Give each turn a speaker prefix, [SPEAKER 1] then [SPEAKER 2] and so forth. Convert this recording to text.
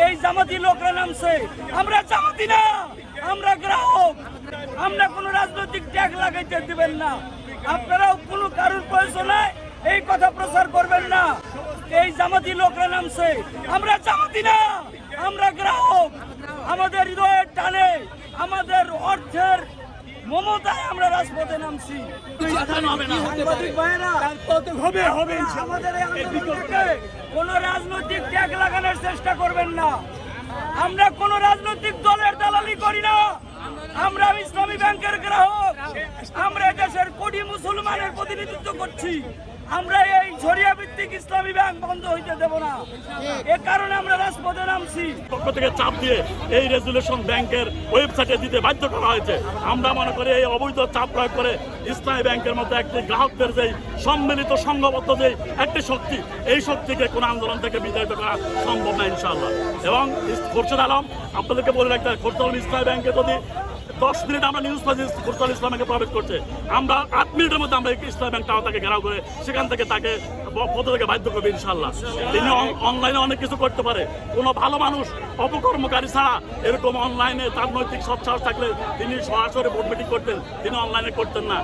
[SPEAKER 1] এই জামাতি লোকরা নামছে। আমরা জামাতি না, আমরা গ্রাহক। আমরা কোনো রাজনৈতিক ট্যাগ লাগাইতে দিবেন না। আপনারাও কোনো কারোর প্রয়োজন নাই এই কথা প্রচার করবেন না। এই জামাতি লোকরা নামছে। আমরা জামাতি না, আমরা গ্রাহক। আমাদের হৃদয়ের টানে, আমাদের অর্থের মমতায় আমরা রাজপথে নামছি। সাংবাদিক ভাইয়েরা, আমাদের এই আন্দোলনকে কোনো রাজনৈতিক ট্যাগ লাগানোর চেষ্টা করবেন না। আমরা কোনো রাজনৈতিক দলের দালালি করি না। আমরা ইসলামী ব্যাংকের গ্রাহক। আমরা দেশের কোটি মুসলমানের প্রতিনিধিত্ব করছি। আমরা এই ঝরিয়া ভিত্তিক ইসলামী ব্যাংক বন্ধ হইতে দেব না। এ কারণে আমরা রাজপথে নামছি।
[SPEAKER 2] পক্ষ থেকে চাপ দিয়ে এই রেজুলেশন ব্যাংকের ওয়েবসাইটে দিতে বাধ্য করা হয়েছে। আমরা মনে করি এই অবৈধ চাপ প্রয়োগ করে ইসলামী ব্যাংকের মধ্যে একটি গ্রাহকদের যেই সম্মিলিত সংঘবদ্ধ যেই একটি শক্তি, এই শক্তিকে কোনো আন্দোলন থেকে বিতাড়িত করা সম্ভব না ইনশাআল্লাহ। এবং খোরশেদ আলম, আপনাদেরকে বলে রাখতে হয়, খোরশেদ আলম ইসলামী ব্যাংকে যদি 10 মিনিট আমরা নিউজ পাচ্ছি খোরশেদ ইসলাম ব্যাংকে প্রবেশ করছে, আমরা 8 মিনিটের মধ্যে আমরা ইসলামী ব্যাংক তাকে ঘেরাও করে সেখান থেকে তাকে পদ থেকে বাধ্য করবে ইনশাআল্লাহ। তিনি অনলাইনে অনেক কিছু করতে পারে। কোনো ভালো মানুষ অপকর্মকারী ছাড়া এরকম অনলাইনে তার নৈতিক সৎসাহস থাকলে তিনি সরাসরি ভোট মিটিং করতেন, তিনি অনলাইনে করতেন না।